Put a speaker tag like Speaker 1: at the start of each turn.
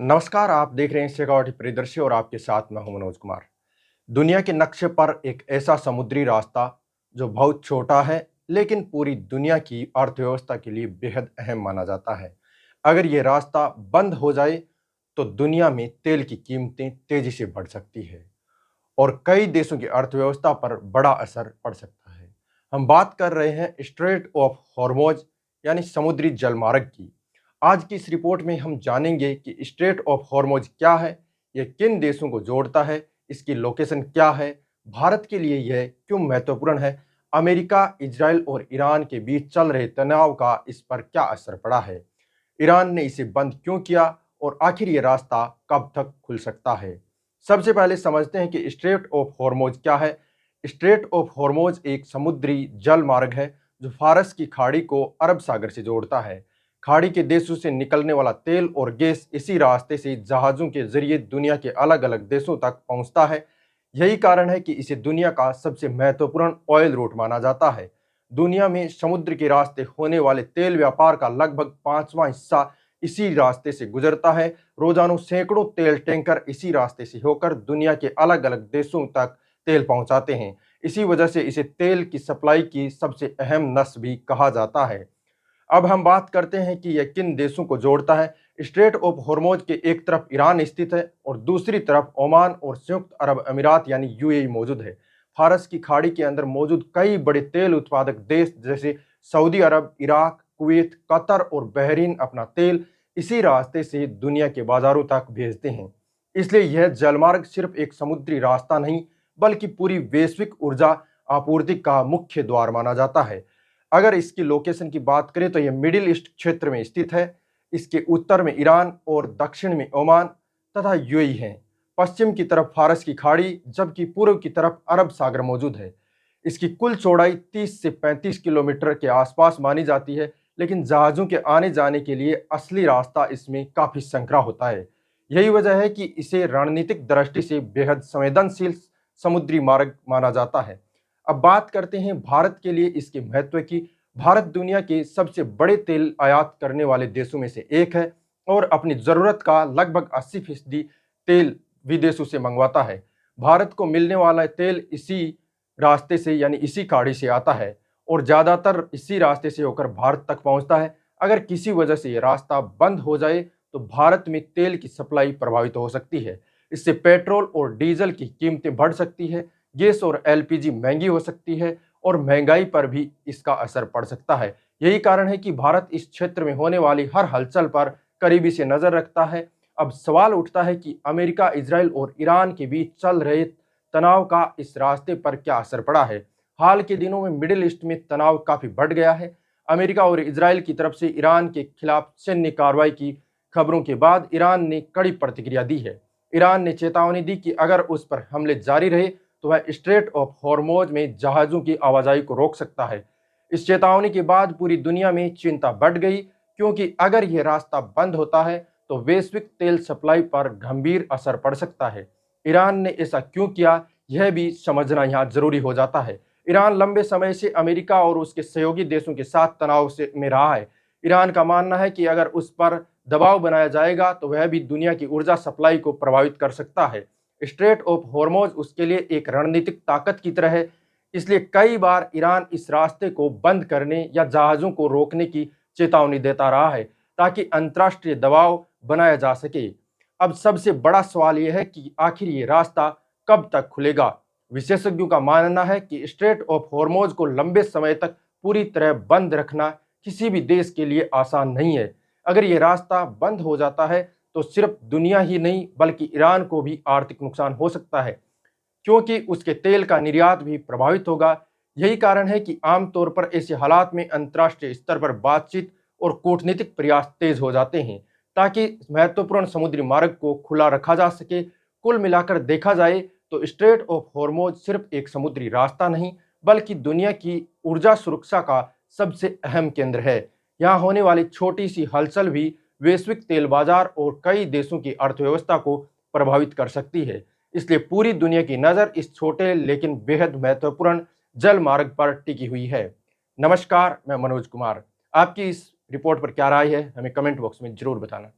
Speaker 1: नमस्कार, आप देख रहे हैं सिक्योरिटी परिदृश्य और आपके साथ मैं हूं मनोज कुमार। दुनिया के नक्शे पर एक ऐसा समुद्री रास्ता जो बहुत छोटा है लेकिन पूरी दुनिया की अर्थव्यवस्था के लिए बेहद अहम माना जाता है। अगर ये रास्ता बंद हो जाए तो दुनिया में तेल की कीमतें तेजी से बढ़ सकती है और कई देशों की अर्थव्यवस्था पर बड़ा असर पड़ सकता है। हम बात कर रहे हैं स्ट्रेट ऑफ हॉर्मोज यानी समुद्री जलमार्ग की। आज की इस रिपोर्ट में हम जानेंगे कि स्ट्रेट ऑफ हॉर्मोज क्या है, यह किन देशों को जोड़ता है, इसकी लोकेशन क्या है, भारत के लिए यह क्यों महत्वपूर्ण है, अमेरिका, इजराइल और ईरान के बीच चल रहे तनाव का इस पर क्या असर पड़ा है, ईरान ने इसे बंद क्यों किया और आखिर ये रास्ता कब तक खुल सकता है। सबसे पहले समझते हैं कि स्ट्रेट ऑफ हॉर्मोज क्या है। स्ट्रेट ऑफ हॉर्मोज एक समुद्री जल मार्ग है जो फारस की खाड़ी को अरब सागर से जोड़ता है। खाड़ी के देशों से निकलने वाला तेल और गैस इसी रास्ते से जहाज़ों के जरिए दुनिया के अलग अलग देशों तक पहुंचता है। यही कारण है कि इसे दुनिया का सबसे महत्वपूर्ण ऑयल रूट माना जाता है। दुनिया में समुद्र के रास्ते होने वाले तेल व्यापार का लगभग 5वां हिस्सा इसी रास्ते से गुजरता है। रोजाना सैकड़ों तेल टैंकर इसी रास्ते से होकर दुनिया के अलग अलग देशों तक तेल पहुंचाते हैं। इसी वजह से इसे तेल की सप्लाई की सबसे अहम नस भी कहा जाता है। अब हम बात करते हैं कि यह किन देशों को जोड़ता है। स्ट्रेट ऑफ हॉर्मोज के एक तरफ ईरान स्थित है और दूसरी तरफ ओमान और संयुक्त अरब अमीरात यानी यूएई मौजूद है। फारस की खाड़ी के अंदर मौजूद कई बड़े तेल उत्पादक देश जैसे सऊदी अरब, इराक, कुवैत, कतर और बहरीन अपना तेल इसी रास्ते से दुनिया के बाजारों तक भेजते हैं। इसलिए यह जलमार्ग सिर्फ एक समुद्री रास्ता नहीं बल्कि पूरी वैश्विक ऊर्जा आपूर्ति का मुख्य द्वार माना जाता है। अगर इसकी लोकेशन की बात करें तो यह मिडिल ईस्ट क्षेत्र में स्थित है। इसके उत्तर में ईरान और दक्षिण में ओमान तथा यूएई हैं। पश्चिम की तरफ फारस की खाड़ी जबकि पूर्व की तरफ अरब सागर मौजूद है। इसकी कुल चौड़ाई 30 से 35 किलोमीटर के आसपास मानी जाती है, लेकिन जहाज़ों के आने जाने के लिए असली रास्ता इसमें काफ़ी संकरा होता है। यही वजह है कि इसे रणनीतिक दृष्टि से बेहद संवेदनशील समुद्री मार्ग माना जाता है। अब बात करते हैं भारत के लिए इसके महत्व की। भारत दुनिया के सबसे बड़े तेल आयात करने वाले देशों में से एक है और अपनी ज़रूरत का लगभग 80% तेल विदेशों से मंगवाता है। भारत को मिलने वाला तेल इसी रास्ते से यानी इसी खाड़ी से आता है और ज़्यादातर इसी रास्ते से होकर भारत तक पहुंचता है। अगर किसी वजह से ये रास्ता बंद हो जाए तो भारत में तेल की सप्लाई प्रभावित हो सकती है। इससे पेट्रोल और डीजल की कीमतें बढ़ सकती है, गैस और एलपीजी महंगी हो सकती है और महंगाई पर भी इसका असर पड़ सकता है। यही कारण है कि भारत इस क्षेत्र में होने वाली हर हलचल पर करीबी से नजर रखता है। अब सवाल उठता है कि अमेरिका, इजराइल और ईरान के बीच चल रहे तनाव का इस रास्ते पर क्या असर पड़ा है। हाल के दिनों में मिडिल ईस्ट में तनाव काफी बढ़ गया है। अमेरिका और इजराइल की तरफ से ईरान के खिलाफ सैन्य कार्रवाई की खबरों के बाद ईरान ने कड़ी प्रतिक्रिया दी है। ईरान ने चेतावनी दी कि अगर उस पर हमले जारी रहे तो वह स्ट्रेट ऑफ हॉर्मोज में जहाज़ों की आवाजाही को रोक सकता है। इस चेतावनी के बाद पूरी दुनिया में चिंता बढ़ गई, क्योंकि अगर यह रास्ता बंद होता है तो वैश्विक तेल सप्लाई पर गंभीर असर पड़ सकता है। ईरान ने ऐसा क्यों किया, यह भी समझना यहाँ जरूरी हो जाता है। ईरान लंबे समय से अमेरिका और उसके सहयोगी देशों के साथ तनाव में रहा है। ईरान का मानना है कि अगर उस पर दबाव बनाया जाएगा तो वह भी दुनिया की ऊर्जा सप्लाई को प्रभावित कर सकता है। स्ट्रेट ऑफ हॉर्मोज उसके लिए एक रणनीतिक ताकत की तरह है। इसलिए कई बार ईरान इस रास्ते को बंद करने या जहाज़ों को रोकने की चेतावनी देता रहा है ताकि अंतर्राष्ट्रीय दबाव बनाया जा सके। अब सबसे बड़ा सवाल यह है कि आखिर ये रास्ता कब तक खुलेगा। विशेषज्ञों का मानना है कि स्ट्रेट ऑफ हॉर्मोज को लंबे समय तक पूरी तरह बंद रखना किसी भी देश के लिए आसान नहीं है। अगर ये रास्ता बंद हो जाता है तो सिर्फ दुनिया ही नहीं बल्कि ईरान को भी आर्थिक नुकसान हो सकता है, क्योंकि उसके तेल का निर्यात भी प्रभावित होगा। यही कारण है कि आमतौर पर ऐसे हालात में अंतर्राष्ट्रीय स्तर पर बातचीत और कूटनीतिक प्रयास तेज हो जाते हैं ताकि महत्वपूर्ण समुद्री मार्ग को खुला रखा जा सके। कुल मिलाकर देखा जाए तो स्ट्रेट ऑफ हॉर्मोज सिर्फ एक समुद्री रास्ता नहीं बल्कि दुनिया की ऊर्जा सुरक्षा का सबसे अहम केंद्र है। यहाँ होने वाली छोटी सी हलचल भी वैश्विक तेल बाजार और कई देशों की अर्थव्यवस्था को प्रभावित कर सकती है। इसलिए पूरी दुनिया की नज़र इस छोटे लेकिन बेहद महत्वपूर्ण जल मार्ग पर टिकी हुई है। नमस्कार, मैं मनोज कुमार। आपकी इस रिपोर्ट पर क्या राय है, हमें कमेंट बॉक्स में जरूर बताना।